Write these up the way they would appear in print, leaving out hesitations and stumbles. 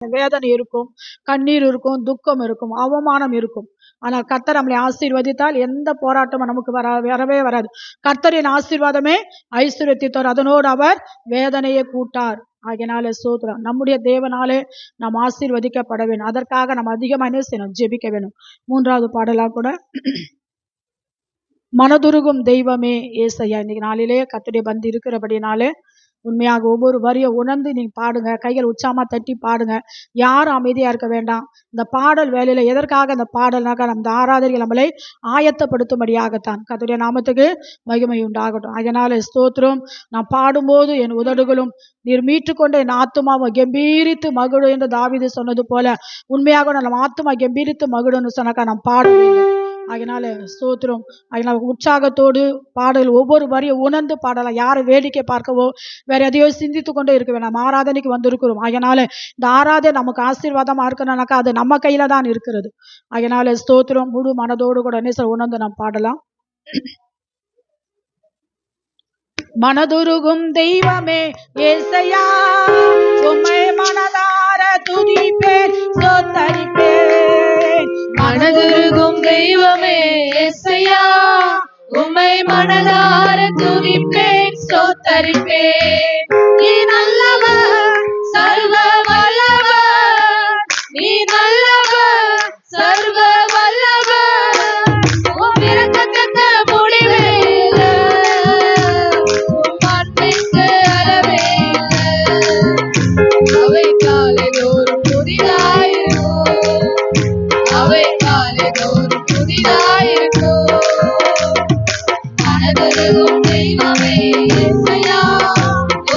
வேதனை இருக்கும், கண்ணீர் இருக்கும், துக்கம் இருக்கும், அவமானம் இருக்கும். ஆனால் கர்த்தர் நம்மளை ஆசீர்வதித்தால் எந்த போராட்டமும் நமக்கு வரவே வராது. கர்த்தரின் ஆசீர்வாதமே ஐஸ்வர்யத்தை தரும், அதனோடு அவர் வேதனையை கூட்டார். ஆகையினால சோதரம் நம்முடைய தேவனாலே நாம் ஆசீர்வதிக்கப்பட வேண்டும். அதற்காக நம்ம அதிகமாக என்ன செய்யணும்? ஜெபிக்க வேணும். 3வது பாடலாக கூட மனதுருகும் தெய்வமே ஏசையா. இன்னைக்கு நாளிலே கர்த்தருடைய பந்தி இருக்கிறபடினாலே உண்மையாக ஒவ்வொரு வரியை உணர்ந்து நீங்க பாடுங்க. கைகள் உற்சாகமா தட்டி பாடுங்க. யாரும் அமைதியா இருக்க வேண்டாம். இந்த பாடல் வேலையில எதற்காக இந்த பாடல்னாக்க நம்ம ஆராதனைகள் நம்மளை ஆயத்தப்படுத்தும்படியாகத்தான். கர்த்தருடைய நாமத்துக்கு மகிமை உண்டாகட்டும். அதனால ஸ்தோத்திரம். நான் பாடும்போது என் உதடுகளும் நீர் மீட்டுக்கொண்ட என் ஆத்துமாவை கம்பீரித்து மகிழும் என்று தாவீது சொன்னது போல உண்மையாக நம்ம ஆத்துமா கம்பீரித்து மகிழும்னு சொன்னாக்கா நாம் பாட வேண்டும். அதனால ஸ்தோத்திரம். அதனால உற்சாகத்தோடு பாடல் ஒவ்வொரு வரியும் உணர்ந்து பாடலாம். யாரை வேடிக்கை பார்க்கவோ வேற எதையோ சிந்தித்து கொண்டே இருக்க வேண்டாம். ஆராதனைக்கு வந்திருக்கிறோம். அதனால இந்த ஆராதனை நமக்கு ஆசீர்வாதமா இருக்கணும்னாக்கா அது நம்ம கையில தான் இருக்கிறது. அதனால ஸ்தோத்திரம். முழு மனதோடு கூட உணர்ந்து நாம் பாடலாம். மனதுருகும் தெய்வமே ஏசையா, உம்மை மனதார துதிப்பேன் ஸ்தோத்தரிப்பேன். மனதுருகும் தெய்வமே ஏசையா, உம்மை மனதார துதிப்பேன் ஸ்தோத்தரிப்பேன். நீ நல்லவர், சர்வ வல்லவர், நீ நல்லவர், சர்வ வல்லவர். உம் இரக்கத்துக்கு முடிவே இல்லை, உம் அன்பிற்கு அளவே இல்லை. அவை காலைதோறும் புதிதாயிருக்கும், அவை காலைதோறும் புதிதாயிருக்கும். மனதுருகும் தெய்வமே ஏசையா,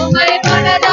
உம்மை மனதார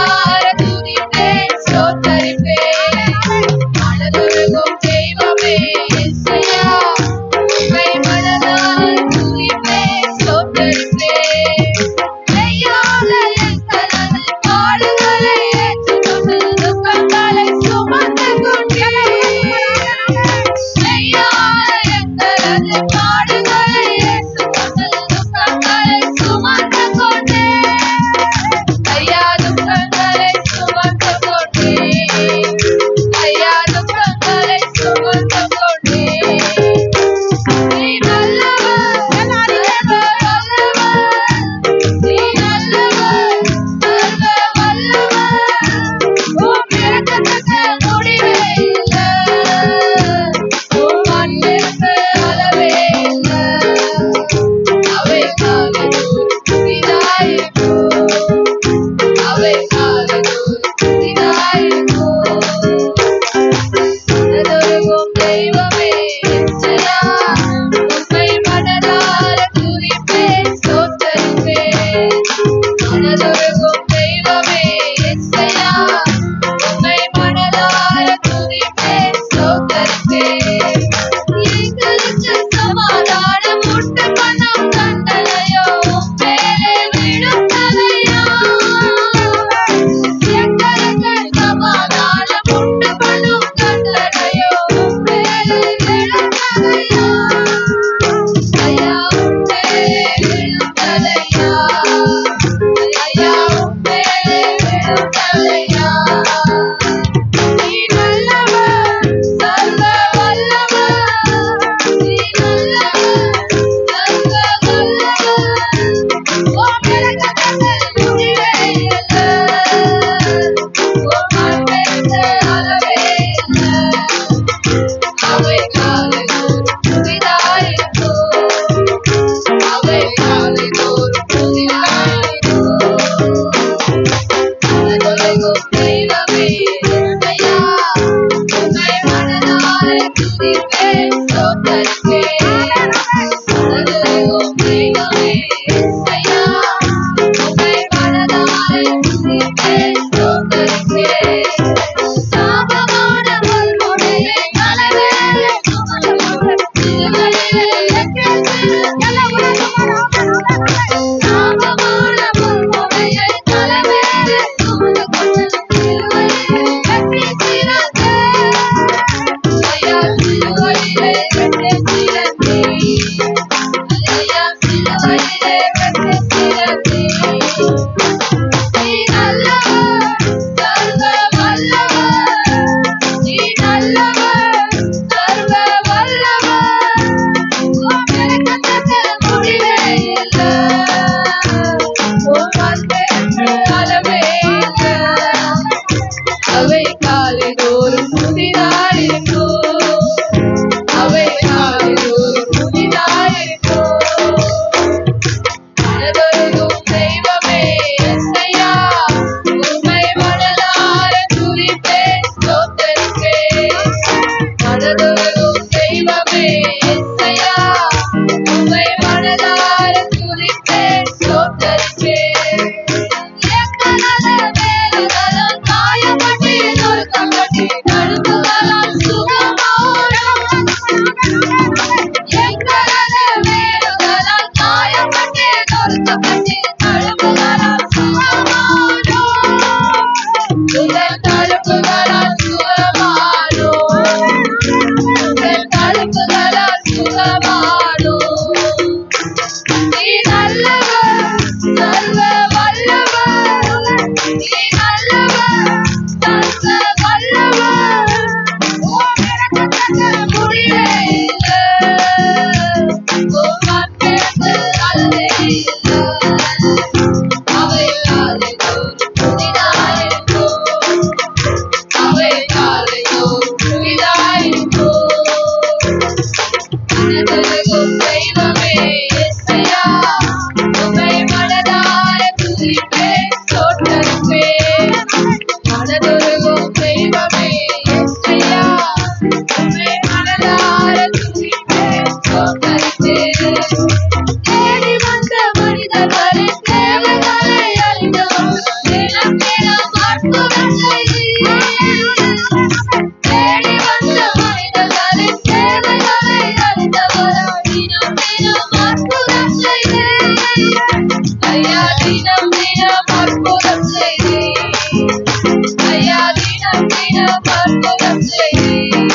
காலைதோறும் புதிதாயிருக்கும். அவை காலைதோறும் புதிதாயிருக்கும். மனதொருகும் தெய்வமே யெகோவா, உம்மை மனதார துதிப்பேன், ஸ்தோத்தரிப்பேன். மனதொருகும் தெய்வமே யெகோவா, உம்மை மனதார துதிப்பேன், ஸ்தோத்தரிப்பேன். எங்களது வேதகளால் காயப்பட்டு நொறுக்கப்பட்டு தழும்புகளால் சுகமானோம். எங்களது வேதகளால் காயப்பட்டு நொறுக்கப்பட்டு தழும்புகளால் சுகமானோம். உங்கள் தழும்புகளால் சுகமானோம். உங்கள் தழும்புகளால் சுகமானோம். நீ நல்லவர், சர்வ வல்லவர். நீ நல்லவர், சர்வ வல்லவர். உம் இரக்கத்துக்கு முடிவே இல்லை. உம் அன்பிற்கு அளவே இல்லை. அவை காலைதோறும் புதிதாயிருக்கும். அவை காலைதோறும் புதிதாயிருக்கும். மனதொருகும் தெய்வமே யெகோவா, உம்மை மனதார துதிப்பேன், ஸ்தோத்தரிப்பேன். மனதொருகும் தெய்வமே யெகோவா, உம்மை மனதார துதிப்பேன், ஸ்தோத்தரிப்பேன். தேடி வந்த மனிதர்களின் தேவைகளை அறிந்தவர், தினம் தினம் அற்புதம் செய்தீர். தேடி வந்த மனிதர்களின் தேவைகளை அறிந்தவர், தினம் தினம் அற்புதம் செய்தீர். ஐயா, தினம் தினம் அற்புதம் செய்தீர். ஐயா, தினம் தினம் அற்புதம் செய்தீர்.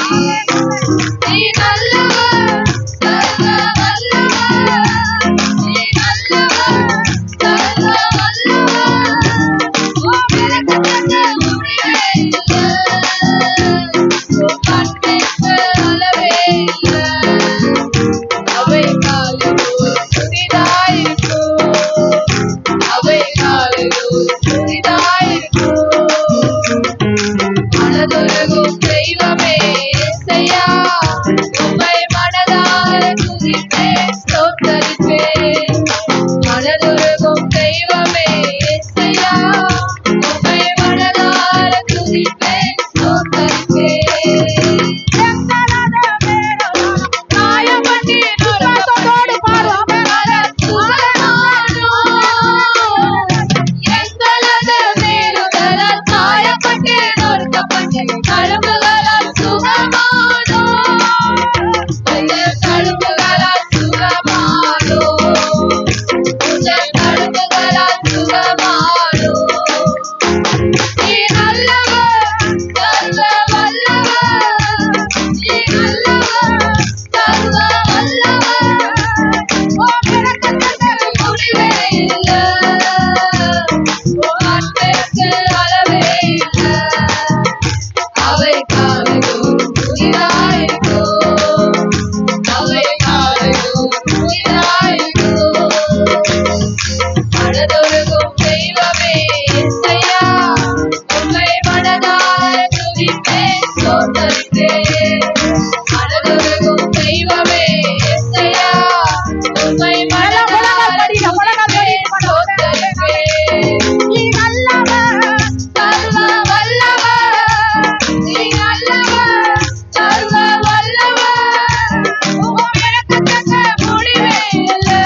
நீ நல்லவர், சர்வ வல்லவர். நீ நல்லவர், சர்வ வல்லவர். உம் இரக்கத்துக்கு முடிவே இல்லை. உம் அன்பிற்கு அளவே இல்லை. அவை காலைதோறும் புதிதாயிருக்கும். அவை காலைதோறும் புதிதாயிருக்கும். மனதொருகும் தெய்வமே யெகோவா, உம்மை மனதார துதிப்பேன், ஸ்தோத்தரிப்பேன். மனதொருகும் தெய்வமே யெகோவா, உம்மை மனதார துதிப்பேன், ஸ்தோத்தரிப்பேன். எங்களது வேதகளால் காயப்பட்டு நொறுக்கப்பட்டு தழும்புகளால் சுகமானோம். எங்களது வேதகளால் காயப்பட்டு நொறுக்கப்பட்டு தழும்புகளால் சுகமானோம். உங்கள் தழும்புகளால் சுகமானோம். உங்கள் தழும்புகளால் சுகமானோம். நீ நல்லவர், சர்வ வல்லவர். நீ நல்லவர், சர்வ வல்லவர். உம் இரக்கத்துக்கு முடிவே இல்லை. உம் அன்பிற்கு அளவே இல்லை. அவை காலைதோறும் புதிதாயிருக்கும். அவை காலைதோறும் புதிதாயிருக்கும். மனதொருகும் தெய்வமே யெகோவா, உம்மை மனதார துதிப்பேன், ஸ்தோத்தரிப்பேன். மனதொருகும் தெய்வமே யெகோவா, உம்மை மனதார துதிப்பேன், ஸ்தோத்தரிப்பேன். நீ நல்லவர், சர்வ வல்லவர். நீ நல்லவர், சர்வ வல்லவர். உம் இரக்கத்துக்கு முடிவே இல்லை.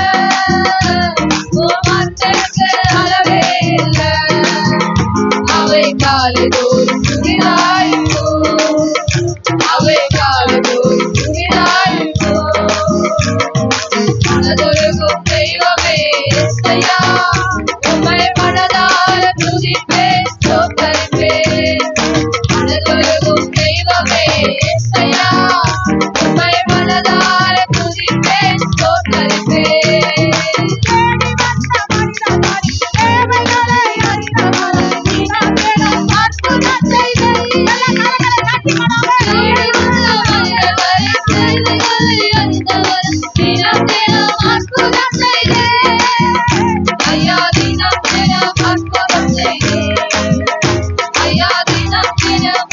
உம் அன்பிற்கு அளவே இல்லை. அவை காலைதோறும் புதிதாயிருக்கும். அவை காலைதோறும் புதிதாயிருக்கும். மனதொருகும் தெய்வமே யெகோவா, உம்மை மனதார துதிப்பேன், ஸ்தோத்தரிப்பேன். மனதொருகும் தெய்வமே யெகோவா, உம்மை மனதார துதிப்பேன், ஸ்தோத்தரிப்பேன். தேடி வந்த மனிதர்களின் தேவைகளை அறிந்தவர், தினம் தினம் அற்புதம் செய்தீர். கரங்களை தட்டி பாடுங்க. தேடி வந்த மனிதர்களின் தேவைகளை அறிந்தவர், தினம் தினம் அற்புதம் செய்தீர். ஐயா, தினம் தினம் அற்புதம் செய்தீர். ஐயா, தினம் தினம்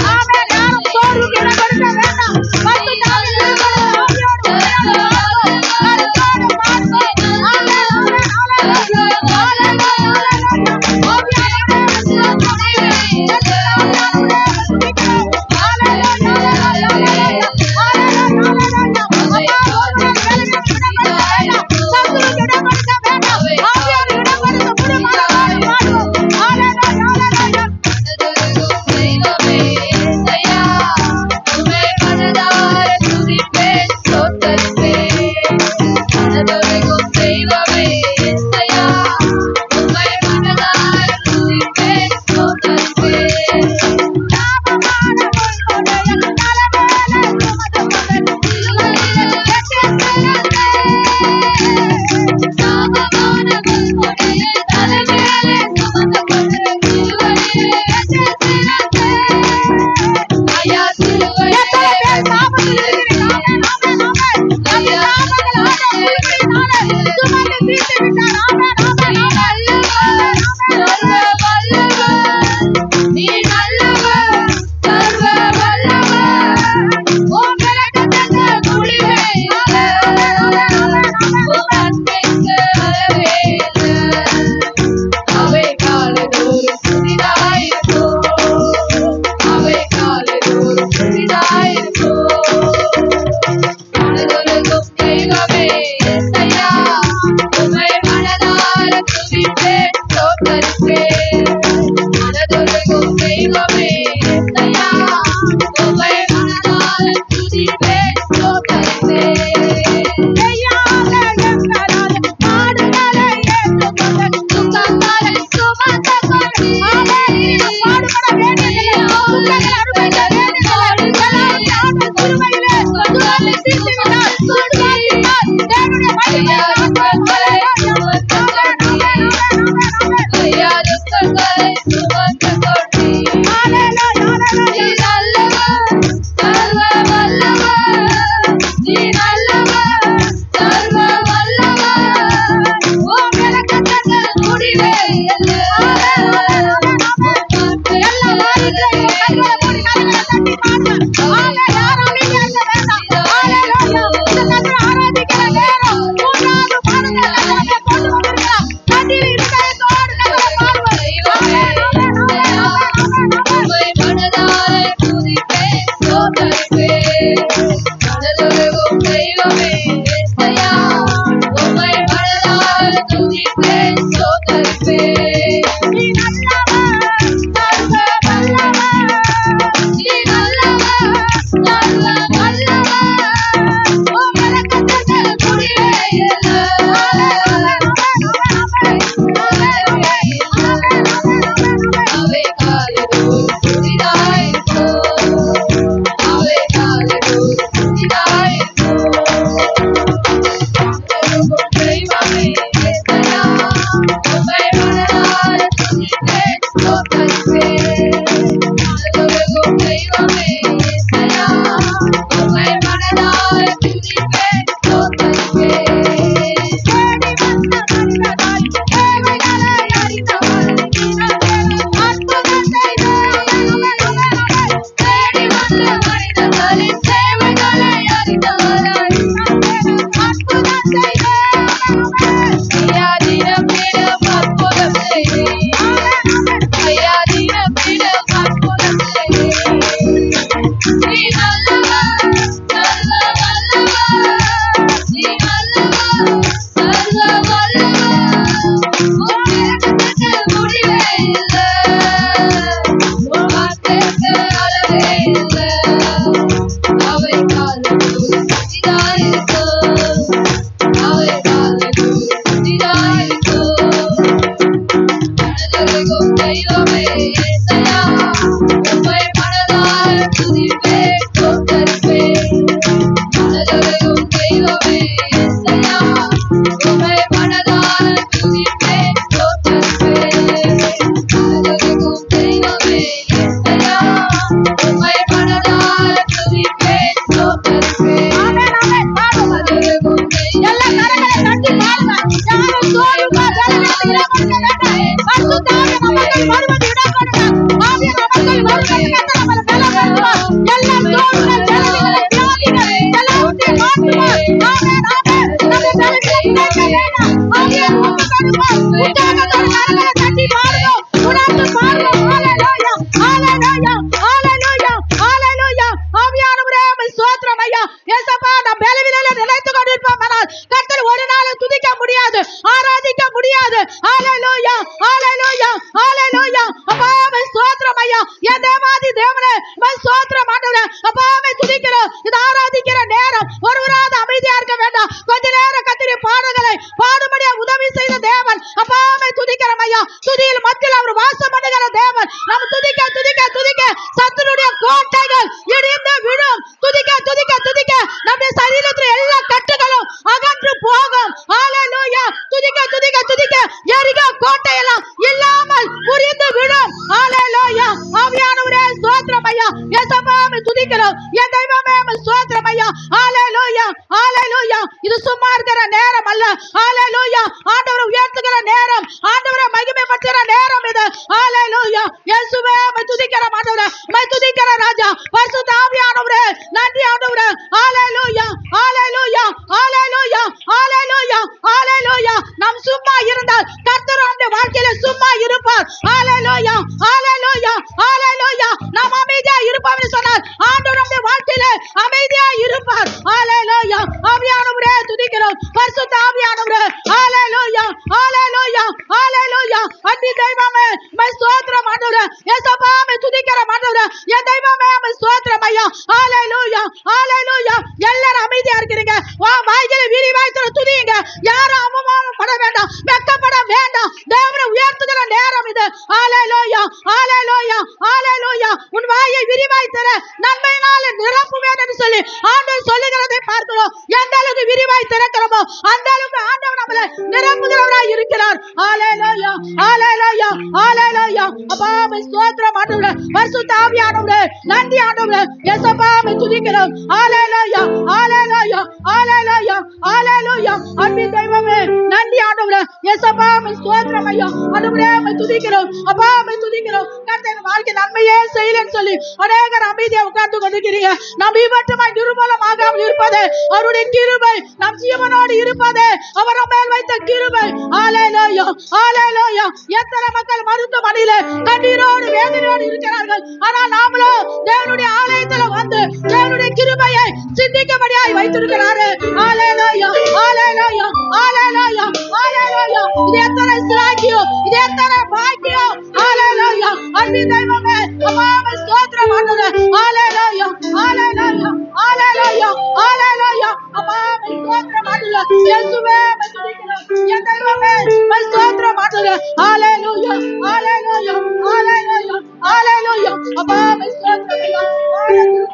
உன் வாயை விரிவாய் தர நன்மையினால நிரப்புவேன் என்று சொல்லி ஆண்டவர் சொல்லுகிறதை பார்க்கிறோம். எந்த அளவுக்கு விரிவாய் திறக்கிறோமோ அந்த அளவுக்கு ஆண்டவர் நம்மளை நிரப்புகிறவராய் இருக்கிறார். ஹல்லேலூயா, ஹல்லேலூயா, ஹல்லேலூயா. அப்பா உம்மை ஸ்தோத்திரம் ஆண்டவரே. பரிசுத்த ஆவியானவரே நன்றி ஆண்டவரே. இயேசுப்பா உம்மை துதிக்கிறோம். ஹல்லேலூயா, ஹல்லேலூயா, ஹல்லேலூயா, ஹல்லேலூயா. அன்பின் தெய்வமே நன்றி ஆண்டவரே. இயேசுப்பா உம்மை ஸ்தோத்திரம் ஐயா. ஆண்டவரே உம்மை துதிக்கிறோம். அப்பா உம்மை துதிக்கிறோம். கர்த்தர் வாழ்க்கை நன்மையே செய்யலன்னு சொல்லி அநேகர் அமைதியா உட்கார்ந்து கொண்டிருக்கிறீங்க. நாம் இவற்றுமாய் நிர்மூலமாகாமல் இருப்பது அவருடைய கிருபை, நம் ஜீவனோடு இருப்பது அவர் மேல் வைத்த கிருபை. ஹல்லேலூயா, ஹல்லேலூயா. எத்தனை மக்கள் மருத்துவமனையில கண்ணீரோடு வேதனையோடு இருக்கிறார்கள். ஆனால் நாமளோ தேவனுடைய ஆலயத்துல வந்து தேவனுடைய கிருபையை சிந்திக்கும்படியாய் வைத்திருக்கிறாரு. ஹல்லேலூயா, ஹல்லேலூயா, ஹல்லேலூயா, ஹல்லேலூயா. இது எத்தனை சிலாக்கியம், இது எத்தனை பாக்கியம். ஹல்லேலூயா. அன்பின் தெய்வமே அப்பா உம்மை ஸ்தோத்திரம் ஆண்டவரே. ஹல்லேலூயா, ஹல்லேலூயா, ஹல்லேலூயா, ஹல்லேலூயா. அப்பா உம்மை ஸ்தோத்திரம் ஆண்டவரே. இயேசுவே உம்மை துதிக்கிறோம். என் தெய்வமே உம்மை ஸ்தோத்திரம் ஆண்டவரே. ஹல்லேலூயா, ஹல்லேலூயா, ஹல்லேலூயா, ஹல்லேலூயா. அப்பா உம்மை ஸ்தோத்திரம் ஐயா.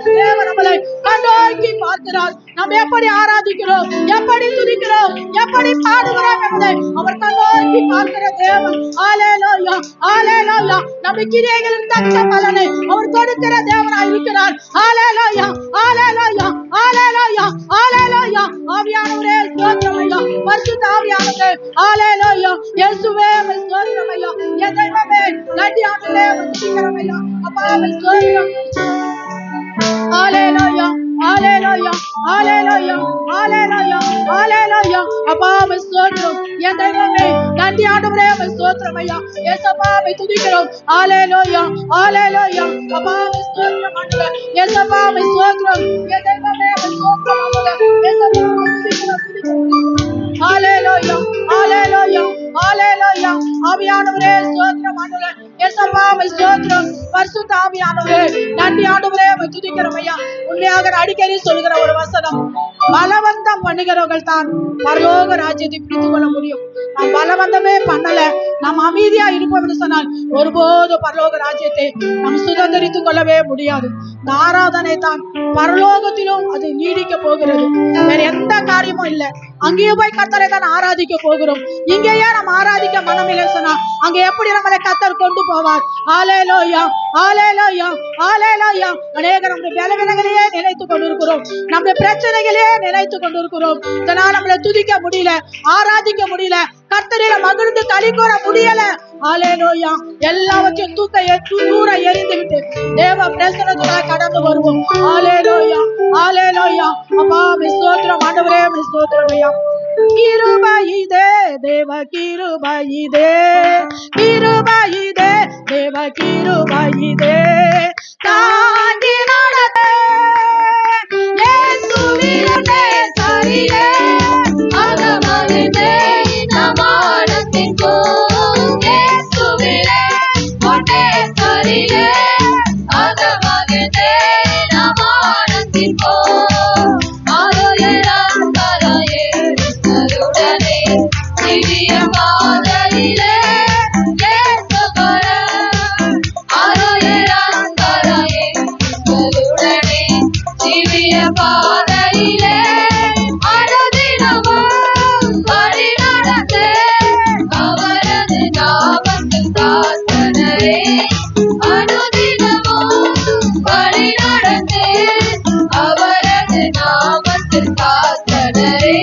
தேவன் நம்மளை கண்ணோக்கி பார்க்கிறார். நாம் எப்படி ஆராதிக்கிறோம், எப்படி துதிக்கிறோம், எப்படி பாடுகிறோம் என்பதை அவர் கண்ணோக்கி பார்க்கிற தேவன். ஹல்லேலூயா, ஹல்லேலூயா. நம்முடைய கிரியைகளின் தக்க பலனை அவர் கொடுக்கிற தேவனாய் இருக்கிறார். ஹல்லேலூயா, ஹல்லேலூயா, ஹல்லேலூயா, ஹல்லேலூயா. ஆவியானவரே ஸ்தோத்திரம் ஐயா. பரிசுத்த ஆவியானவரே ஹல்லேலூயா. இயேசுவே உம்மை ஸ்தோத்திரம் ஐயா. என் தெய்வமே நன்றி ஆண்டவரே. உம்மை துதிக்கிறோம் ஐயா. அப்பா உம்மை ஸ்தோத்திரம். ஹல்லேலூயா, ஹல்லேலூயா, ஹல்லேலூயா, ஹல்லேலூயா, ஹல்லேலூயா. அப்பா உம்மை ஸ்தோத்திரம். என் தெய்வமே நன்றி ஆண்டவரே. உம்மை ஸ்தோத்திரம் ஐயா. இயேசுப்பா உம்மை துதிக்கிறோம். ஹல்லேலூயா, ஹல்லேலூயா. அப்பா உம்மை ஸ்தோத்திரம் ஆண்டவரே. இயேசுப்பா உம்மை ஸ்தோத்திரம். என் தெய்வமே உம்மை ஸ்தோத்திரம் ஆண்டவரே. இயேசுப்பா உம்மை துதிக்கிறோம். ஹல்லேலூயா, ஹல்லேலூயா, ஹல்லேலூயா. ஆவியானவரே ஸ்தோத்திரம் ஆண்டவரே. இயேசுப்பா உம்மை ஸ்தோத்திரம். பரிசுத்த ஆவியானவரே நன்றி ஆண்டவரே. உம்மை துதிக்கிறோம் ஐயா. உண்மையாக அடிக்கடி சொல்கிற ஒரு வசனம், பலவந்தம் பண்ணுகிறவர்கள் தான் பரலோக ராஜ்யத்தை பிடித்துக் கொள்ள முடியும். நாம் பலவந்தமே பண்ணல, நாம் அமைதியா இருப்போம் என்று சொன்னால் ஒருபோது பரலோக ராஜ்யத்தை நாம் சுதந்திரித்துக் கொள்ளவே முடியாது. இந்த ஆராதனை தான் பரலோகத்திலும் அது நீடிக்க போகிறது. வேற எந்த காரியமும் இல்லை. அங்கேயே போய் கர்த்தரை தான் ஆராதிக்க போகிறோம். இங்கேயே நம்ம ஆராதிக்க மனமில்லை சொன்னா அங்க எப்படி நம்மளை கர்த்தர் கொண்டு போவார். ஹல்லேலூயா, ஹல்லேலூயா, ஹல்லேலூயா. அநேகர் நம்முடைய பலவீனங்களையே நினைத்துக் கொண்டிருக்கிறோம், நம்முடைய பிரச்சனைகளே நினைத்துக் கொண்டிருக்கிறோம். இதனால் நம்மளை துதிக்க முடியல, ஆராதிக்க முடியல, கர்த்தரில மகிழ்ந்து களி கூற முடியல. ஹல்லேலூயா. எல்லாவற்றையும் தூர எறிந்து விட்டு தேவ பிரசன்னத்துக்குள்ள கடந்து வருவோம். ஹல்லேலூயா, ஹல்லேலூயா. அப்பா ஸ்தோத்திரம் ஆண்டவரே. ஸ்தோத்திரம் ஐயா. கிருபையிதே தேவ கிருபையிதே, கிருபையிதே தேவ கிருபையிதே. தாங்கி நடந்தே இயேசுவிலே சரியே அகமகிழ்ந்தே நமானத்தின் போ இயேசுவிலே ஒட்டே சரியே அகமகிழ்ந்தே நமானத்தின் போ திவ்ய பாதையிலே இயேசுவரே அருளரங்கரையே உடனே திவ்ய பாதையிலே அனுதினமும் வழி நடந்தே அவரது நாமத்தில் தாசனரே அனுதினமும் வழி நடந்தே அவரது நாமத்தில் தாசனரே.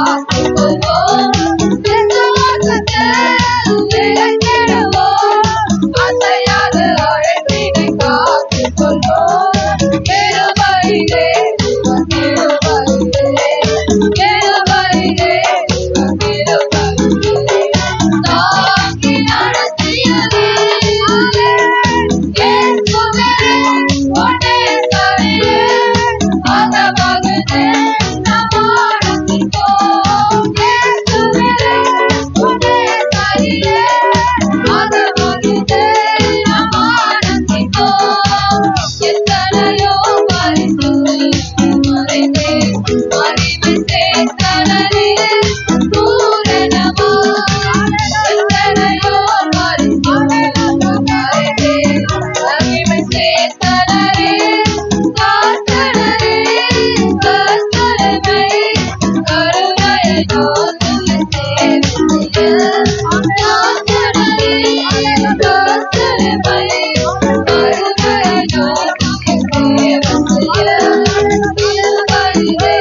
காத்துக் கொள்வோம். விசுவாசத்தில் நிலைத்திடுவோம். அசையாத அழைப்பினை காத்துக் கொள்வோம். கிருபையிலே கிருபையிலே கிருபையிலே கிருபையிலே தாங்கி நடத்தியதே இயேசுவே உன்னை சரியே அகமகிழ்ந்தே நம்மாடுத்திப்போம். இயேசுவே உன்னை சரியே அகமகிழ்ந்தே நம்மாடுத்திப்போம். எத்தனையோ பரிசுகள் மறைந்தே மகிமை சேர்த்தனரே பூரணமா. எத்தனையோ பரிசுகள் மறைந்தே மகிமை சேர்த்தனரே காத்தனரே கர்த்தரமை கருணையை நோக்கிய சேவை காத்தனரே கர்த்தரமை கருணையை நோக்கிய சேவை கிருபையிலே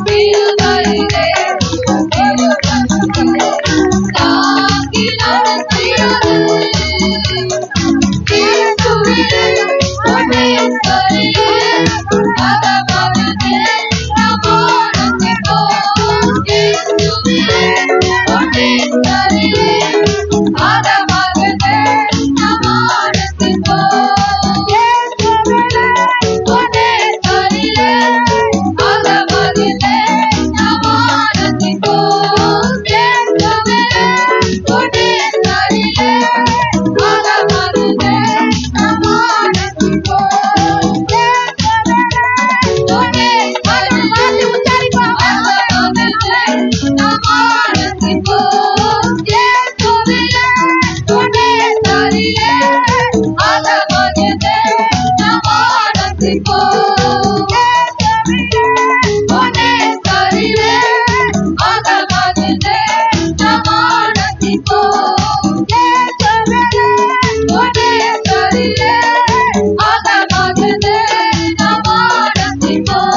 கிருபையிலே கிருபையிலே தாங்கி நடத்தியது இயேசுவே உன்னை சரியே அகமகிழ்ந்தே நம்மாடுத்திப்போம். இயேசுவே உன்னை சரியே அகமகிழ்ந்தே நம்மாடுத்திப்போம். இயேசுவே உன்னை சரியே அகமகிழ்ந்தே நம்மாடுத்திப்போம். இயேசுவே உன்னை சரியே அகமகிழ்ந்தே நம்மாடுத்திப்போம். உன்னை அகமகிழ்ந்தே நம்மாடுத்திப்போம். இயேசுவே உன்னை சரியே அகமகிழ்ந்தே நம்மாடுத்திப்போம். உன்னை சரியே அகமகிழ்ந்தே நம்மாடுத்திப்போம். உன்னை சரியே அகமகிழ்ந்தே நம்மாடுத்திப்போம்.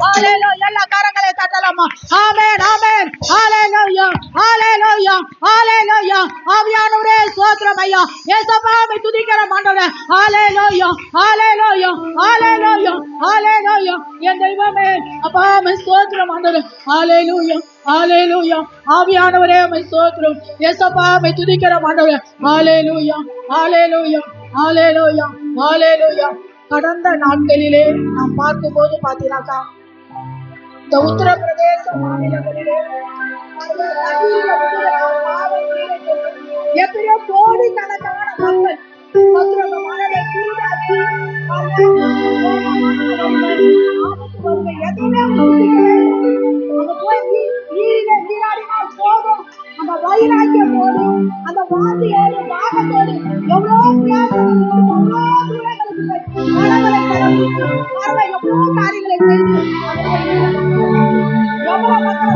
ஹalleluya. எல்லா கரங்களை தட்டலாமா? ஆமென் ஆமென். ஹalleluya ஹalleluya ஹalleluya. ஆவியானவரே ஸ்தோத்திரம் ஐயா. இயேசுவை துதிக்கிறோம் ஆண்டவரே. ஹalleluya ஹalleluya ஹalleluya ஹalleluya. என் தெய்வமே அப்பா உம்மை ஸ்தோத்திரம் ஆண்டவரே. ஹalleluya ஹalleluya. ஆவியானவரே உம்மை ஸ்தோத்திரம். இயேசுவை உம்மை துதிக்கிறோம் ஆண்டவரே. ஹalleluya ஹalleluya ஹalleluya ஹalleluya. கடந்த நாட்களிலே நாம் பார்க்கும்போது பார்த்தீங்கன்னாக்கா இந்த உத்தரப்பிரதேச மாநிலங்களிலே எத்தனையோ கோடிக்கணக்கான மக்கள் பத்திரமானதை சூடாக்கி எதுவுமே நீராடினால் போதும். அந்த வைராக்கியம் போதும், அந்த வாந்தியோடு தாகத்தோடு எவ்வளோ பிரயாசத்தோடு எவ்வளோ தூரங்களுக்கு போய் மரங்களை கடந்து எவ்வளோ காரியங்களை செய்து எவ்வளோ மக்கள்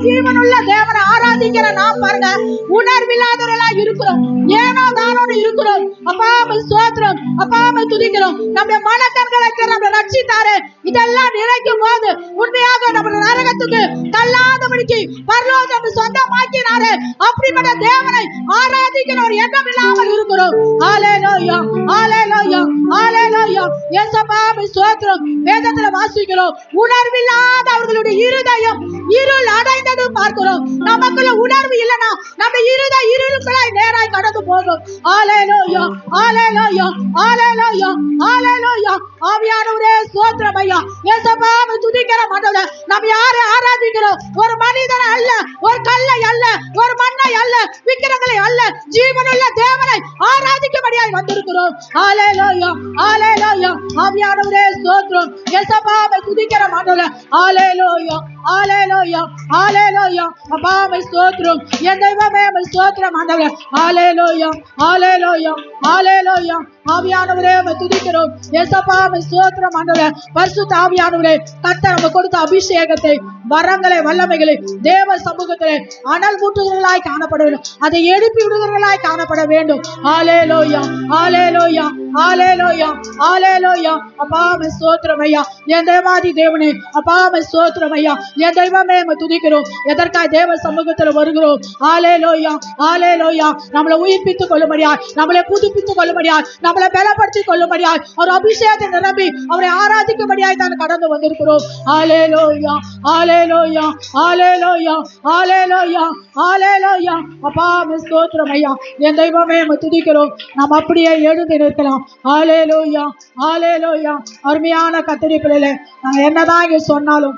ஜீவனுள்ள தேவனை ஆராதிக்கிற நாம் பாருங்க உணர்வில்லாதவர்களா இருக்கிறோம். ஏனோ தானோடு இருக்கிறோம். அப்பாவை ஸ்தோத்திரம், அப்பாவை துதிக்கிறோம். நம்முடைய மனக்கண்களை நம்மை ரட்சித்தாரு. இதெல்லாம் நினைக்கும் போது உண்மையாக நம்ம நரகத்துக்கு தள்ளாதபடிக்கு பரலோகம் சொந்தமாக்கினாரு. அப்படிப்பட்ட தேவனை ஆராதிக்கிற ஒரு எண்ணம் இல்லாமல் இருக்கிறோம். ஹalleluya ஹalleluya ஹalleluya. இயேசுவை ஸ்தோத்திரம். வேதத்துல வாசிக்கிறோம் உணர்வில்லாத அவர்களுடைய இருதயம் இருள் அடைந்தது பார்க்கிறோம். நமக்குள்ள உணர்வு இல்லைன்னா நம்ம இருளுக்குள்ளாய் நேராய் கடந்து போகும். ஹalleluya ஹalleluya ஹalleluya ஹalleluya. ஆவியானவரே ஸ்தோத்திரம் ஐயா. இயேசுவை துதிக்கிற மாட்டோம். நம்ம யாரை ஆராதிக்கிறோம்? ஒரு மனிதனை அல்ல, ஒரு கல்லை அல்ல, ஒரு மண்ணை அல்ல, விக்கிரங்களை அல்ல, ஜீவனுள்ள தேவனை ஆராதிக்கும்படியாய் வந்திருக்கிறோம். ஹalleluya ஹalleluya. ஆவியானவரே ஸ்தோத்திரம். இயேசுவை துதிக்கிற மாட்டோம். ஹalleluya ஹalleluya ஹalleluya. அப்பாவை ஸ்தோத்திரம். என் தெய்வமே உம்மை ஸ்தோத்திரம் ஆண்டவரே. ஹalleluya ஹalleluya ஹalleluya. ஆவியானவரே உம்மை துதிக்கிறோம். இயேசுவை ஸ்தோத்திரம் ஆண்டவரே. பரிசுத்த ஆவியானவரே கர்த்தர் நமக்கு கொடுத்த அபிஷேகத்தை வரங்களை வல்லமைகளை தேவ சமூகத்திலே அனல் மூட்டுகிறவர்களாய் காணப்பட வேண்டும். அதை எழுப்பி விடுகிறவர்களாய் காணப்பட வேண்டும். ஹalleluya ஹalleluya ஹalleluya ஹalleluya அப்பா மே ஸ்தோத்திரம் ஐயா என் தேவாதி தேவனே அப்பா மே ஸ்தோத்திரம் ஐயா என் தெய்வமே மே துதிக்கிறோம் எதற்காய் தேவ சமூகத்தில் வருகிறோம் ஹalleluya ஹalleluya நம்மளை உயிர்ப்பித்துக் கொள்ளும்படியாய் நம்மளை புதுப்பித்துக் கொள்ளும்படியாய் நம்மளை பலப்படுத்திக் கொள்ளும்படியாய் ஒரு அபிஷேகத்தை நிரம்பி அவரை ஆராதிக்கும்படியாய் தான் கடந்து வந்திருக்கிறோம் ஹalleluya ஹalleluya ஹalleluya ஹalleluya ஹalleluya அப்பா மே ஸ்தோத்திரம் ஐயா என் தெய்வமே மே துதிக்கிறோம் நாம் அப்படியே எழுந்து நிற்கலாம் ஹalleluya ஹalleluya அருமையான கர்த்தருடைய பிள்ளைகளே நாங்கள் என்னதான் இங்க சொன்னாலும்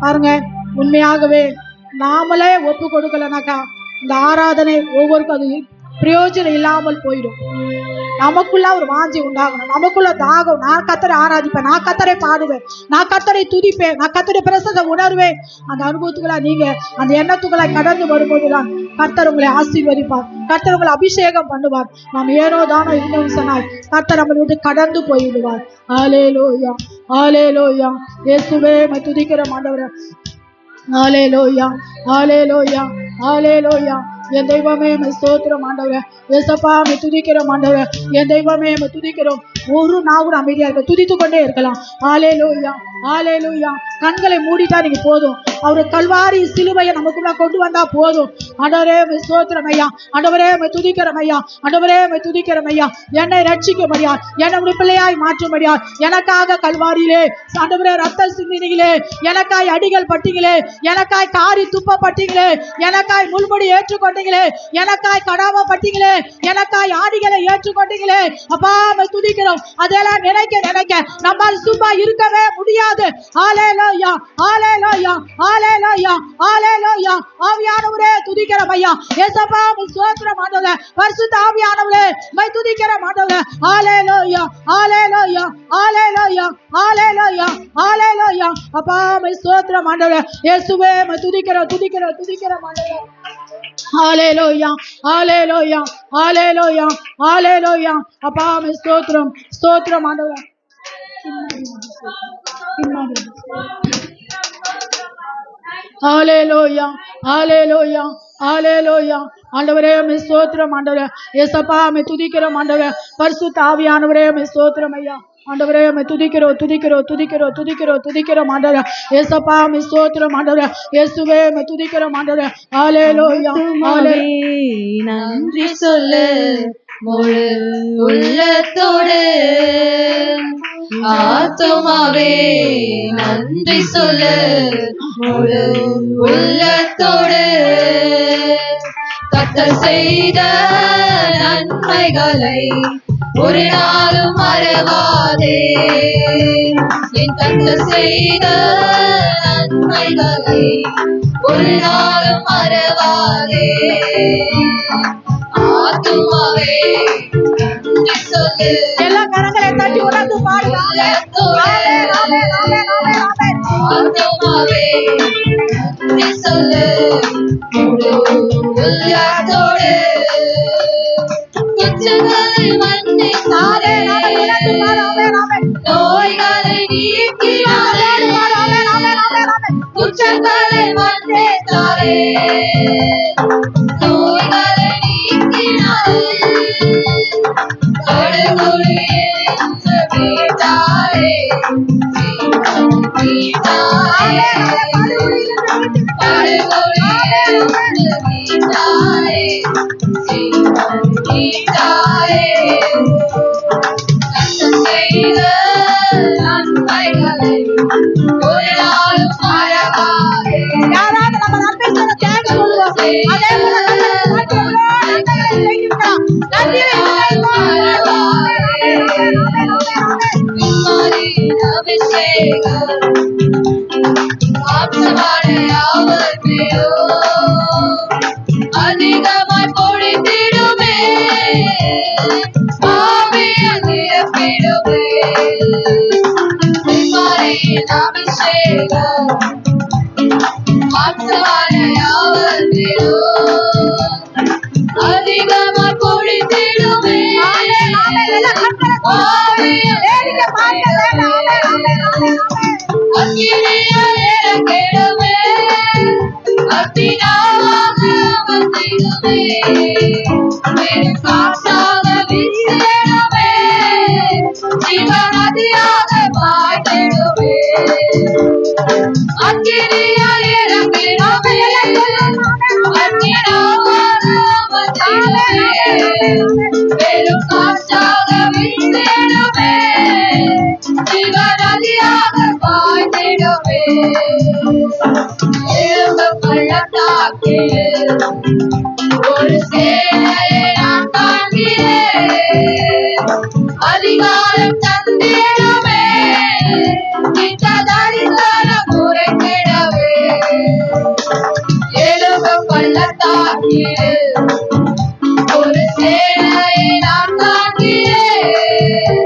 பாருங்க உண்மையாகவே நாமளே ஒப்பு கொடுக்கலனாக்கா இந்த ஆராதனை ஒவ்வொருக்கும் அது பிரயோஜனம் இல்லாமல் போயிடும். நமக்குள்ள ஒரு வாஞ்சி உண்டாகணும், நமக்குள்ள தாகம். நான் கர்த்தரை ஆராதிப்பேன், நான் கர்த்தரை பாடுவேன், நான் கர்த்தரை துதிப்பேன், நான் கர்த்தரை பிரசத்தை உணர்வேன். அந்த அனுபவத்துக்களா நீங்க அந்த எண்ணத்துக்களை கடந்து வரும்போதுதான் கர்த்தர் உங்களை ஆசீர்வதிப்பார், கர்த்தர் உங்களை அபிஷேகம் பண்ணுவார். நாம் ஏனோ தானோ இருந்தோம் சொன்னால் கர்த்தர் நம்மளை விட்டு கடந்து போய்விடுவார். ஹalleluya ஹalleluya இயேசுவே மை துதிக்கிற ஆண்டவரே. ஹalleluya ஹalleluya ஹalleluya என் தெய்வமே மை ஸ்தோத்திரம் ஆண்டவரே. ஏசப்பா மை துதிக்கிறோம் ஆண்டவரே. என் தெய்வமே மை துதிக்கிறோம். ஒரு நாள் கூட அமைதியா இருக்க, துதித்து கொண்டே இருக்கலாம். ஹalleluya ஹalleluya கண்களை மூடிட்டா நீங்க போதும். அவரு கல்வாரி சிலுவையை நமக்குள்ள கொண்டு வந்தா போதும். ஆண்டவரே மை ஸ்தோத்திரம் ஐயா, ஆண்டவரே மை துதிக்கிறோம் ஐயா, ஆண்டவரே மை துதிக்கிறோம் ஐயா. என்னை ரட்சிக்கும்படியா, என்னை உடைய பிள்ளையாய் மாற்றும்படியா, எனக்காக கல்வாரியிலே ஆண்டவரே ரத்த சிந்தினீங்களே, எனக்காய் அடிகள் பட்டீங்களே, எனக்காய் காரி துப்பப்பட்டீங்களே, எனக்காய் முள்முடி ஏற்றுக்கொண்டீங்களே, எனக்காய் கடாம பட்டீங்களே, எனக்காய் ஆடிகளை ஏற்றுக்கொண்டீங்களே. அப்பா மை துதிக்கிறோம். அதெல்லாம் நினைக்க நினைக்க நம்மால் சும்மா இருக்கவே முடியாது. ஹalleluya ஹalleluya ஹalleluya ஹalleluya ஆவியானவரே துதிக்கிறோம் ஐயா. ஏசப்பா மை ஸ்தோத்திரம் ஆண்டவரே. பரிசுத்த ஆவியானவரே மை துதிக்கிறோம் ஆண்டவரே. ஹalleluya ஹalleluya ஹalleluya ஹalleluya ஹalleluya அப்பா மை ஸ்தோத்திரம் ஆண்டவரே. இயேசுவே மை துதிக்கிறோம் துதிக்கிறோம் துதிக்கிறோம் ஆண்டவரே. ஹalleluya ஹalleluya ஹalleluya ஹalleluya அப்பா மை ஸ்தோத்திரம் ஸ்தோத்திரம் ஆண்டவரே. ஹalleluya ஹalleluya ஹalleluya ஆண்டவரே மை ஸ்தோத்திரம் ஆண்டவரே. ஏசப்பா மை துதிக்கிறோம் ஆண்டவரே. பரிசுத்த ஆவியானவரே மை ஸ்தோத்திரம் ஐயா. ஆண்டவரே மை துதிக்கிறோம் துதிக்கிறோம் துதிக்கிறோம் துதிக்கிறோம் துதிக்கிறோம் ஆண்டவரே. ஏசப்பா மை ஸ்தோத்திரம் ஆண்டவரே. இயேசுவே மை துதிக்கிறோம் ஆண்டவரே. ஹalleluya நன்றி சொல்லு முழு உள்ளத்தோடு, ஆத்துமாவே நன்றி சொல்லு முழு உள்ளத்தோடு. கர்த்தர் செய்த நன்மைகளை ஒரு நாளும் மறவாதே, என் கர்த்தர் செய்த நன்மைகளை ஒரு நாளும் மறவாதே. ஆத்துமாவே நன்றி சொல்லு. எல்லா கரங்களை தட்டி உணர்ந்து பாடுங்க. ஆத்துமாவே நன்றி சொல்லு முழு உள்ளத்தோடு. குற்றங்களை மன்னித்தாரே, நோய்களை நீக்கினாரே, குற்றங்களை மன்னித்தாரே, நோய்களை நீக்கினாரே. கடுகுழியிலிருந்து மீட்டாரே, மீட்டாரே, கடுகுழியிலிருந்து மீட்டாரே, மீட்டாரே. கர்த்தர் செய்த நன்மைகளை ஒரு நாளும் மறவாதே. யாராவது நம்ம நன்மை சொல்ல தேங்க்ஸ் சொல்லுவோம். அதே போல அதிகமாய் பொழிந்திடுமே, ஆவியில் நிரப்பிடுமே. அபிஷேகம் அதிகமாய் பொழிந்திடுமே, அக்கினியால் இறங்கிடுமே, அத்தினாவாக வந்திடுமே, மேலும் காற்றாக வீசிடுமே. எழும்பு பள்ளத்தாக்கில் ஒரு சேனையை நான் காண்கிறேன். அதிகாரம் தந்திடவே இந்த தரிசனம் உரைத்திடவே. எழும்பு பள்ளத்தாக்கில் ஒரு சேனையை நான் காண்கிறேன்.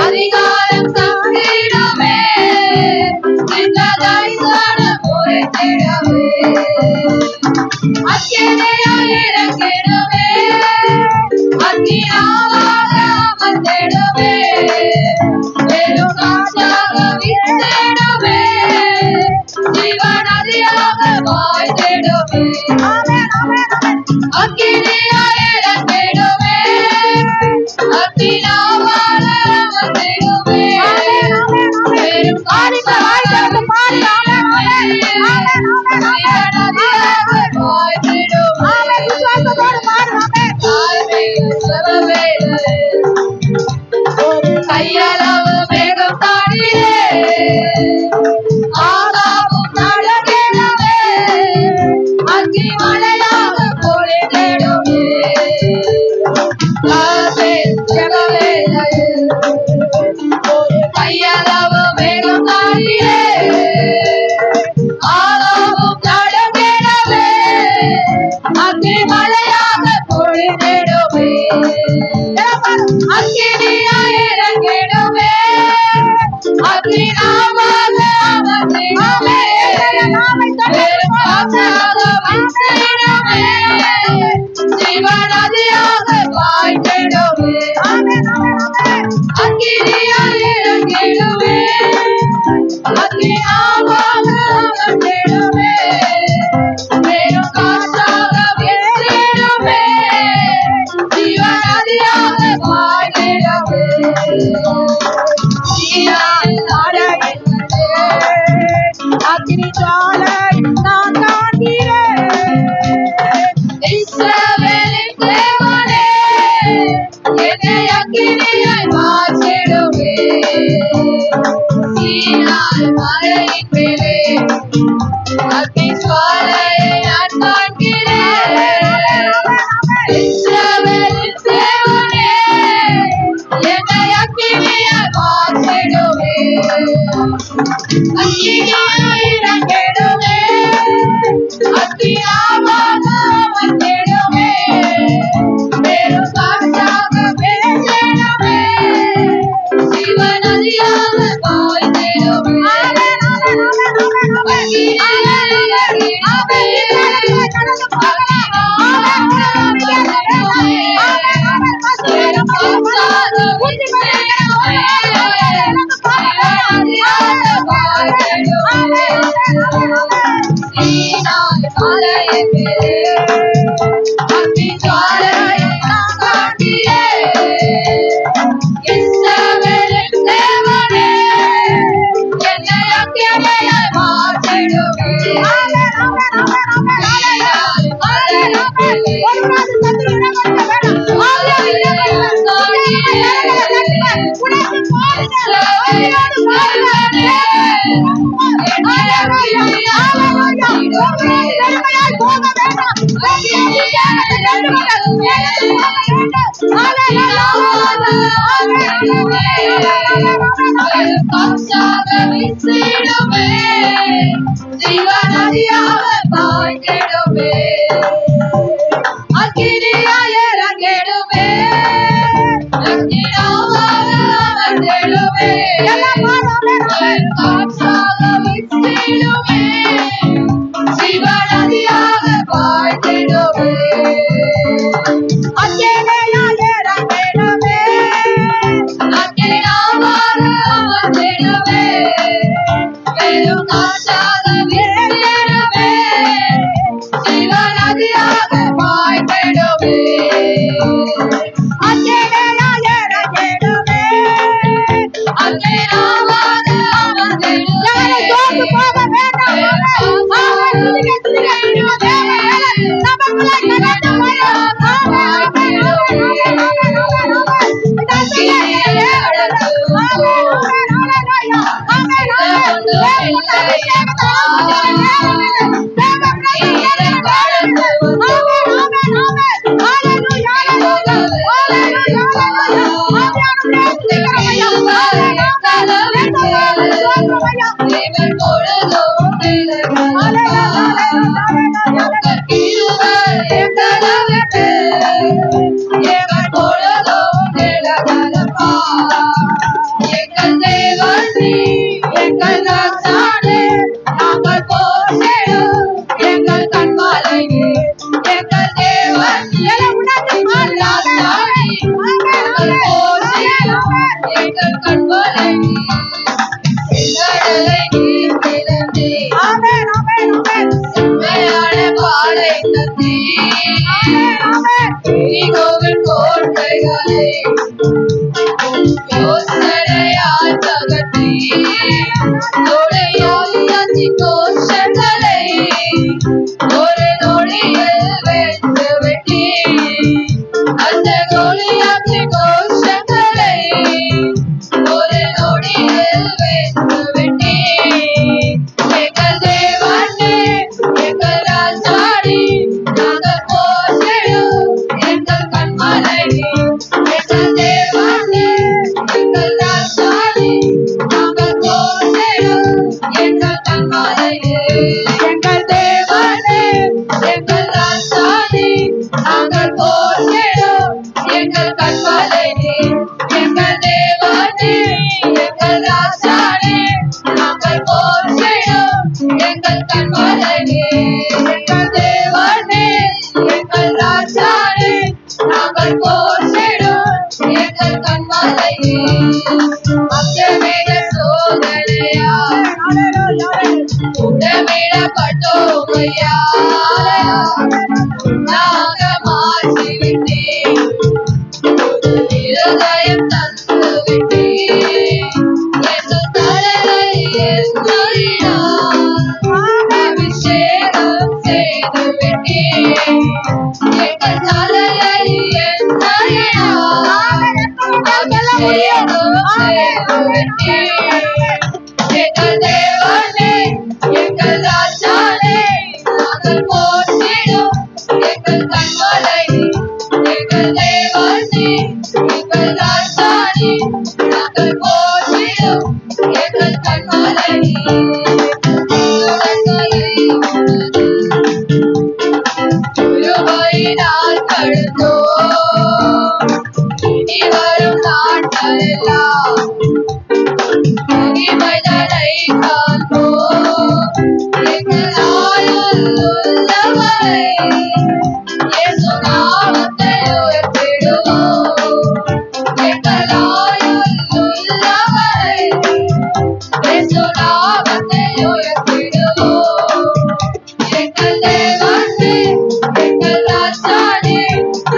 அதிகாரம் தந்திடவே இந்த தரிசனம் உரைத்திடவே. அக்கினியாய் இறங்கிடவே, அக்கினியாக அமர்ந்திடவே, வெறும் காற்றாக வீசிடவே, ஜீவநதியாக பாய்ந்திடவே. அக்கினியாய் இறங்கிடவே, அக்கினியாக அமர்ந்திடவே, வெறும் காற்றாக வீசிடவே, ஜீவநதியாக பாய்ந்திடவே. கையளவு மேகம் தாண்டிலே ஆகாவும் நடக்கிடவே, அக்கி மழையாக பொழிந்திடவே. ஒரு கையளவு மேகம் தாண்டிலே ஆகாவும் நடக்கிடவே, அக்கி மழையாக பொழிந்திடவே. அக்கினியாய் இறங்கிடவே, அக்கினியாக அமர்ந்திடவே, வெறும் காற்றாக வீசிடவே, ஜீவநதியாக பாய்ந்திடவே. அக்கினியாய் இறங்கிடவே, அக்கினியாக அமர்ந்திடவே, வெறும் காற்றாக வீசிடவே, ஜீவநதியாக பாய்ந்திடவே. சீனாய் நாடகின்றே, அக்கினி ஜுவாலை நான் காண்கிறேன். இஸ்ரவேலின் தேவனே, என்னை அக்கினியாய் மாற்றிடுவே. சீனாய் மலையின் மேலே அக்கினி ஜுவாலையை நான் காண்கிறேன். இஸ்ரவேலின் தேவனே, என்னை அக்கினியாய் மாற்றிடுவே. அக்கினியாய் இறங்கிடுவே, அக்கினியாக அமர்ந்திடுவே, வெறும் காற்றாக வீசிடவே, ஜீவநதியாக பாய்ந்திடவே. அக்கினியாய் இறங்கிடவே, ஜீவநதியாக பாய்ந்திடுவே. அக்கினியாய் இறங்கிடுவே, அக்கினியாக அமர்ந்திடுவே, காற்றாக வீசிடுவே, ஜீவநதியாக பாய்ந்திடுவே. அக்கினியாய் இறங்கிடுவே, அக்கினியாக அமர்ந்திடுவே, வெறும் காற்றாக வீசிடுவே, ஜீவநதியாக பாய்ந்திடுவே. அக்கினியாய் இறங்கிடுவே, அக்கினியாக அமர்ந்திடுவே, தேவன் பொழுதும் உங்கள் கிருபை எங்களை விட்டு எங்கள் பொழுதும் விலகலப்பா. எங்கள் தேவன் நீ, எங்கள் ராஜானே, நாங்கள் போற்றிடும் எங்கள் கண்மலை நீ. எங்கள் தேவன் நீ, எங்கள் ராஜானே, நாங்கள் போற்றிடும் எங்கள் கண்மலை நீ. எங்களை நீர் திறந்தே, செம்மையான பாலை தந்தே, எரிகோவின் கோட்டைகளை யோசனையால் தகர்த்தே, தொடையால் அஞ்சி கோஷங்களை ஒரு நொடியில் வென்று விட்டே. அந்த கோலியாத்தின் கோஷங்களை ஒரு நொடியில் வென்று விட்டே. எங்கள் தேவனே, எங்கள் ராஜானே, நாங்கள் போற்றிடும் எங்கள் கண்மலை நீ. எங்கள் தேவனே, எங்கள் ராஜானே, நாங்கள் போற்றிடும் எங்கள் கண்மலை நீ. எங்கள் தேவனே, எங்கள் ராஜானே, நாங்கள் போற்றிடும் எங்கள் கண்மலை நீ. எங்கள் தேவனே, எங்கள் ராஜானே, நாங்கள் போற்றிடும் எங்கள் கண்மலை நீ. எங்கள் தேவனே, எங்கள் ராஜானே, நாங்கள் போற்றிடும் எங்கள் கண்மலை நீ. அச்சமிட சோதனையா உடமிடப்பட்டோம் ஐயா, நாங்கள் மாற்றிவிட்டேன், இருதயம் தந்து விட்டேன். எங்கள் தலையை எங்களினால் அபிஷேகம் செய்து விட்டேன். எங்கள் தலையை எங்களினால் அபிஷேகம் செய்து விட்டேன். எங்கள் தேவனே, எங்கள் ராஜானே, நாங்கள் போற்றிடும் எங்கள் கண்மலை நீ. எங்கள் தேவனே, எங்கள் ராஜானே, நாங்கள் போற்றிடும் எங்கள் கண்மலை நீ. கிருபையினால் கடந்தோம், இனி வரும் நாட்களெல்லாம் மகிமைதனை காண்போம். எங்கள் ஆயுள் உள்ளவரை இயேசு நாமத்தை உயர்த்திடுவோம். எங்கள் ஆயுள் உள்ளவரை இயேசு நாமத்தை உயர்த்திடுவோம். எங்கள் தேவனே, எங்கள் ராஜானே,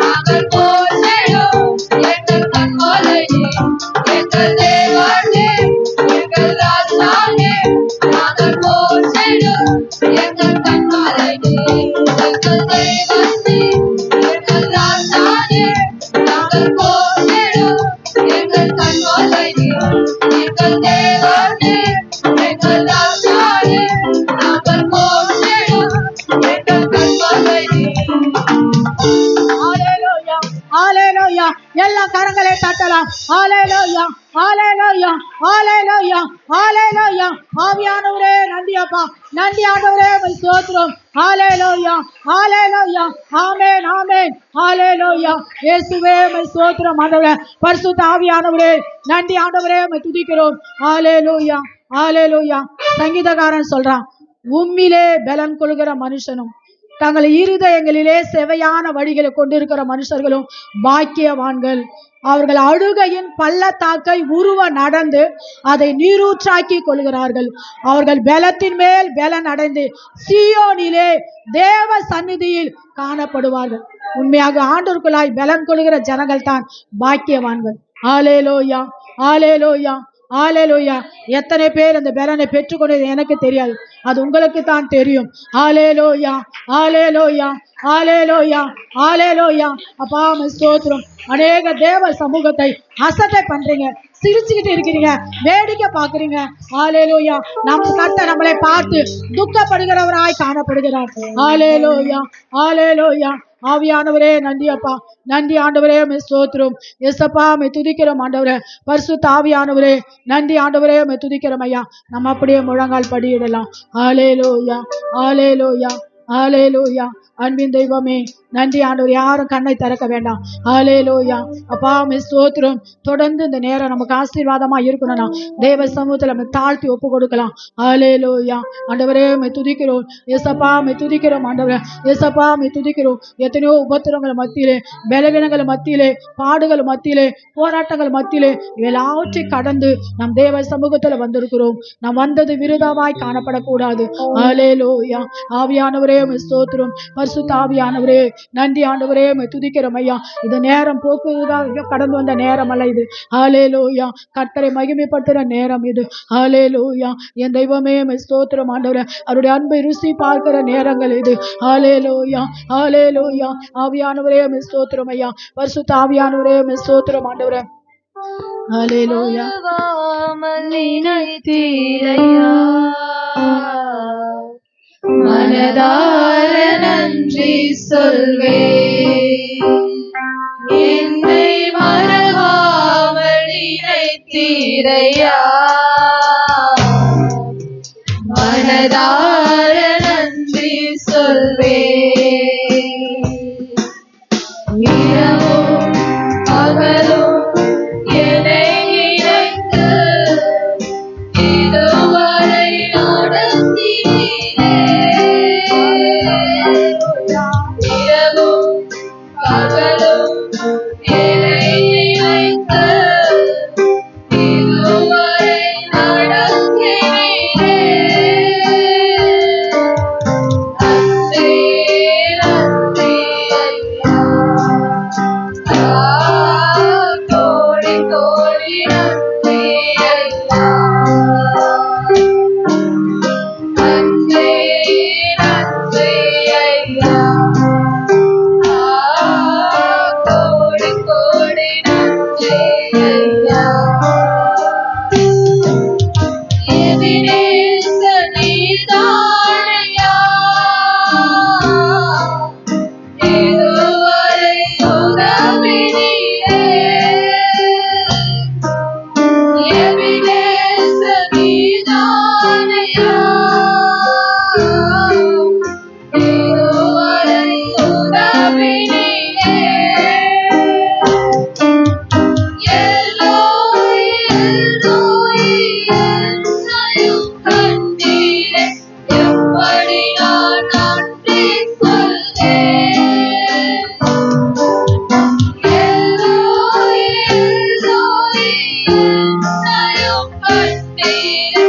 நாங்கள் போற்றிடும் எங்கள் கண்மலை நீ. எங்கள் தேவனே, எங்கள் ராஜானே, நாங்கள் போற்றிடும் எங்கள் கண்மலை நீ. எங்கள் தேவனே, எங்கள் ராஜானே, நாங்கள் போற்றிடும் எங்கள் கண்மலை நீ. எங்கள் தேவனே, எங்கள் ராஜானே, நாங்கள் போற்றிடும் எங்கள் கண்மலை நீ. ஹalleluya ஹalleluya எல்லா கரங்களை தட்டலாம். ஹalleluya ஹalleluya ஹalleluya ஹalleluya. ஆவியானவரே நன்றி அப்பா, நன்றி ஆண்டவரே, உம்மை ஸ்தோத்திரம். ஹalleluya ஹalleluya ஆமென் ஆமென் ஹalleluya. இயேசுவே உம்மை ஸ்தோத்திரம் ஆண்டவரே. பரிசுத்த ஆவியானவரே நன்றி ஆண்டவரே, உம்மை துதிக்கிறோம். ஹalleluya ஹalleluya. சங்கீதக்காரன் சொல்றான், உம்மிலே பலன் கொள்கிற மனுஷனும் தங்கள் இருதயங்களிலே செவையான வழிகளை கொண்டிருக்கிற மனுஷர்களும் பாக்கியவான்கள். அவர்கள் அழுகையின் பள்ளத்தாக்கை உருவ நடந்து அதை நீரூற்றாக்கி கொள்கிறார்கள். அவர்கள் பலத்தின் மேல் பலன் அடைந்து சீயோனிலே தேவ சந்நிதியில் காணப்படுவார்கள். உண்மையாக ஆண்டவருக்குள்ளாய் பலன் கொள்கிற ஜனங்கள் தான் பாக்கியவான்கள். ஹalleluya ஹalleluya ஹalleluya. எத்தனை பேர் அந்த பலனை பெற்றுக்கொண்டது எனக்கு தெரியாது, அது உங்களுக்கு தான் தெரியும். ஹalleluya ஹalleluya ஹalleluya ஹalleluya. அப்பா உம்மை ஸ்தோத்திரம். அநேக தேவ சமூகத்தை அசட்டை பண்றீங்க, சிரிச்சுக்கிட்டு இருக்கிறீங்க, வேடிக்கை பாக்குறீங்க. ஹalleluya. நம்ம கர்த்தர் நம்மளை பார்த்து துக்கப்படுகிறவராய் காணப்படுகிறார். ஹalleluya ஹalleluya ஆவியானவரே நன்றி அப்பா, நன்றி ஆண்டவரே, உம்மை ஸ்தோத்திரம் எசப்பா, உம்மை துதிக்கிறோம் ஆண்டவரே. பரிசுத்த ஆவியானவரே நன்றி ஆண்டவரே, உம்மை துதிக்கிறோம் ஐயா. நம்ம அப்படியே முழங்கால் படியிடலாம். ஹல்லேலூயா, ஹல்லேலூயா, ஹல்லேலூயா. அன்பின் தெய்வமே நன்றி ஆண்டவர். யாரும் கண்ணை திறக்க வேண்டாம். ஹல்லேலூயா. அப்பா உம்மை ஸ்தோத்திரம். தொடர்ந்து இந்த நேரம் நமக்கு ஆசீர்வாதமா இருக்கணும்னா தேவ சமூகத்தில் நம்ம தாழ்த்தி ஒப்பு கொடுக்கலாம். ஹல்லேலூயா. ஆண்டவரே உம்மை துதிக்கிறோம் ஏசப்பா, உம்மை துதிக்கிறோம் ஆண்டவரே. ஏசப்பா உம்மை துதிக்கிறோம். எத்தனையோ உபத்திரங்கள் மத்தியிலே, பலவீனங்கள் மத்தியிலே, பாடுகள் மத்தியிலே, போராட்டங்கள் மத்தியிலே எல்லாவற்றையும் கடந்து நம் தேவ சமூகத்தில் வந்திருக்கிறோம். நாம் வந்தது விருதாவாய் காணப்படக்கூடாது. ஹல்லேலூயா. ஆவியானவரே உம்மை ஸ்தோத்திரம். பரிசுத்த ஆவியானவரே நன்றி ஆண்டவரே, உம்மை துதிக்கிறோம் ஐயா. இது நேரம் போக்குவதாக கடந்து வந்த நேரம் அல்ல இது. ஹல்லேலூயா. கர்த்தரை மகிமைப்படுத்துகிற நேரம் இது. ஹல்லேலூயா. என் தெய்வமே உம்மை ஸ்தோத்திரம் ஆண்டவரே. அவருடைய அன்பை ருசி பார்க்கிற நேரங்கள் இது. ஹல்லேலூயா, ஹல்லேலூயா. ஆவியானவரே உம்மை ஸ்தோத்திரம் ஐயா. பரிசுத்த ஆவியானவரே உம்மை ஸ்தோத்திரம் ஆண்டவரே. ஹல்லேலூயா. மனதார நன்றி சொல்வே, என்னை மறவாமல் நினைத்தீரையா. மனதார நன்றி சொல்வே, இரவும் பகலும் என்னை நினைத்து இதுவரை நடத்தினீரே. இரவும் பகலும் என்னை நினைத்து இதுவரை நடத்தினீரே. நன்றி நன்றி ஐயா, கோடி கோடி நன்றி ஐயா. நன்றி நன்றி ஐயா, கோடி கோடி நன்றி ஐயா. எபினேசர் நீதானையா, இதுவரை உதவினீரே. எபினேசர் நீதானையா, இதுவரை உதவினீரே. எல்லோய் எல்லோய் என்னையும் கண்டீரே, எப்படி நான் நன்றி சொல்வேன். எல்லோய் எல்லோய் என்னையும் கண்டீரே,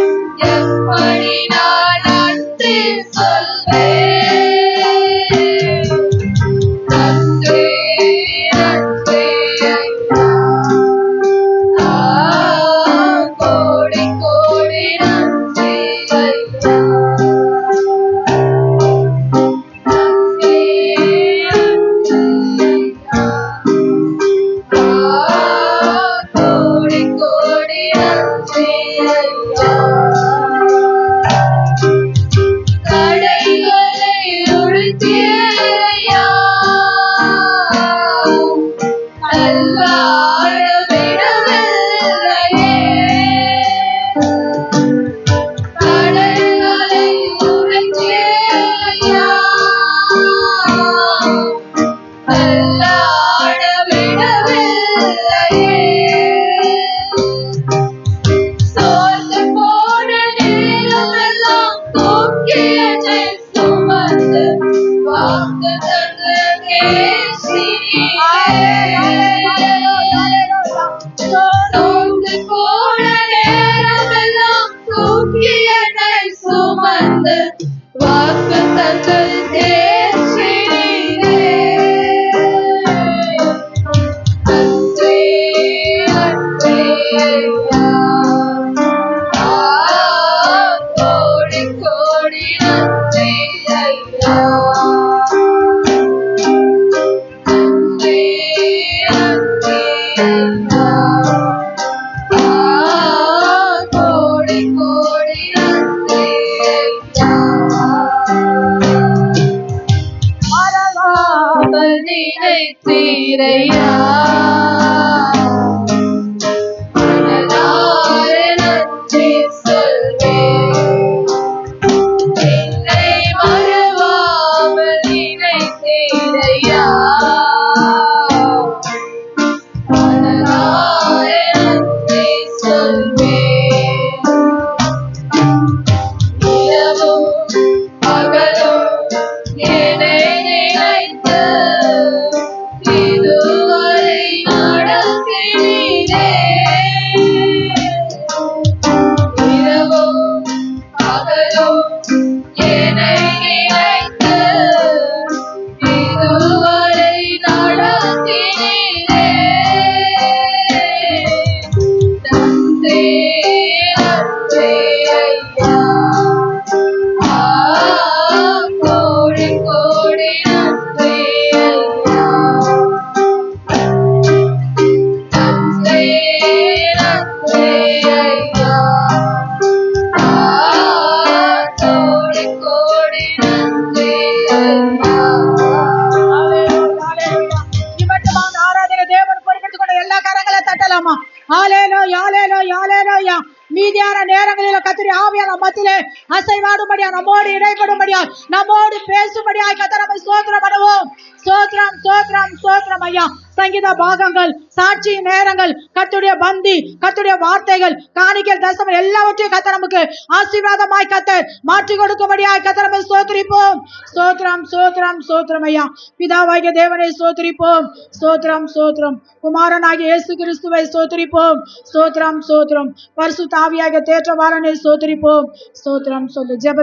எப்படி நான் நன்றி சொல்வேன். நன்றி நன்றி ஐயா, கோடி கோடி நன்றி ஐயா. நன்றி நன்றி ஐயா, கோடி கோடி நன்றி ஐயா. தடைகளை ஒழித்தீரையா, அல்லாட விடவில்லையே. தடைகளை ஒழித்தீரையா, அல்லாட விடவில்லையே. சோர்ந்து போன நேரமெல்லாம் தூக்கி என்னை சுமந்து வாக்குத்தத்தம் பேசினீரே. சோர்ந்து போன நேரமெல்லாம் தூக்கி என்னை சுமந்து வாக்குத்தத்தம் பேசினீரே. நன்றி நன்றி ஐயா, கோடி கோடி நன்றி ஐயா. நன்றி நன்றி ஐயா, கோடி கோடி நன்றி ஐயா. ஐயா. கோடி கோடி நன்றி ஐயா. நன்றி நன்றி ஐயா. கோடி கோடி நன்றி ஐயா. இம்மட்டுமான ஆராதனை தேவன் பொறுப்பெடுத்துக் கொண்ட எல்லா கரங்களை தட்டலாமா? ஹalleluya ஹalleluya ஹalleluya. மீதியான நேரங்களில் கர்த்தருடைய ஆவியான மத்தியிலே அசைவாடும்படியா, நம்மோடு இடைப்படும்படியா, நம்மோடு பேசும்படியா கர்த்தர் நம்மை ஸ்தோத்திரம் பண்ணுவோம். ஸ்தோத்திரம் ஸ்தோத்திரம் ஸ்தோத்திரம் ஐயா. சங்கீத பாகங்கள், சாட்சி நேரங்கள், கர்த்தருடைய பந்தி, கர்த்தருடைய வார்த்தைகள், காணிக்கை, தசமம் எல்லாவற்றையும் கர்த்தர் நமக்கு ஆசீர்வாதமாய் கர்த்தர் மாற்றி கொடுக்கும்படியாய் கர்த்தர் நம்மை ஸ்தோத்திரிப்போம். ஸ்தோத்திரம் ஸ்தோத்திரம் ஸ்தோத்திரம் ஐயா. பிதாவாகிய தேவனை ஸ்தோத்திரிப்போம். ஸ்தோத்திரம் ஸ்தோத்திரம். குமாரனாகிய இயேசு கிறிஸ்துவை ஸ்தோத்திரிப்போம். ஸ்தோத்திரம் ஸ்தோத்திரம். பரிசுத்த ஆவியாகிய தேற்றவாளனை ஸ்தோத்திரிப்போம். ஸ்தோத்திரம். ஜெப